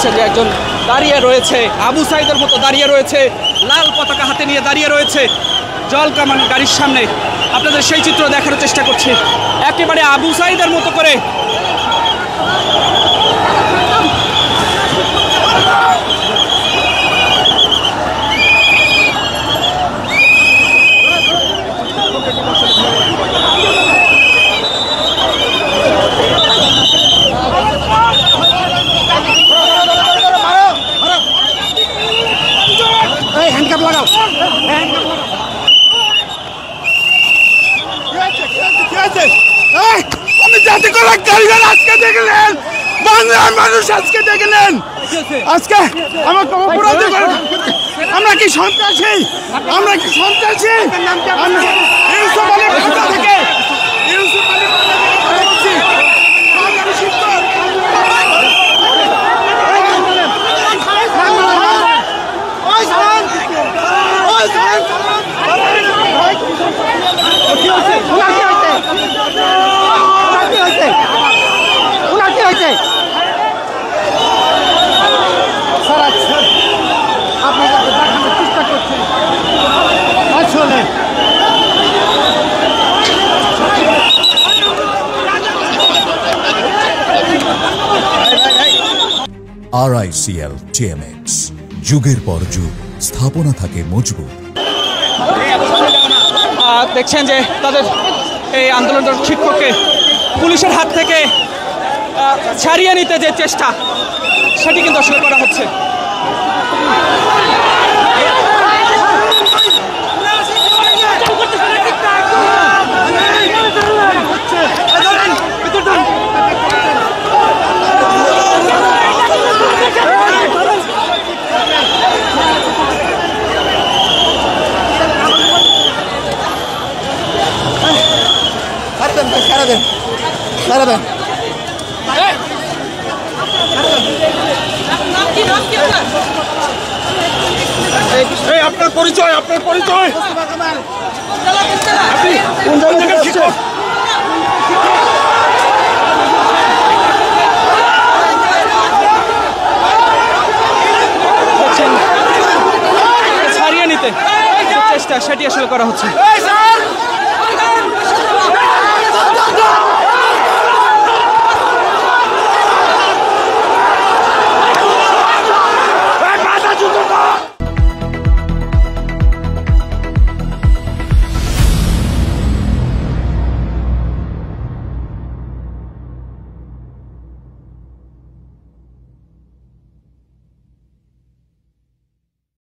পাচ্ছেন যে একজন দাঁড়িয়ে রয়েছে, আবু সাইদের মতো দাঁড়িয়ে রয়েছে, লাল পতাকা হাতে নিয়ে দাঁড়িয়ে রয়েছে জল কামান গাড়ির সামনে। আপনাদের সেই চিত্র দেখার চেষ্টা করছি, একেবারে আবু সাইদের মতো করে। আজকে দেখলেন বাংলার মানুষ, আজকে দেখলেন আজকে আমরা কি সন্ত্রাসী? আমরা কি সন্ত্রাসী? ইউসুফ আলী বাসা থেকে RICL TMX, যুগের পর যুগ স্থাপনা থাকে মজবুত। দেখছেন যে তাদের এই আন্দোলনরত শিক্ষককে পুলিশের হাত থেকে ছাড়িয়ে নিতে যে চেষ্টা, সেটি কিন্তু আসলে করা হচ্ছে। আপনার পরিচয়, আপনার পরিচয়, আপনি কোন জায়গা থেকে শিক্ষক? ছাড়িয়ে নিতে চেষ্টা, সেটি আসলে করা হচ্ছে।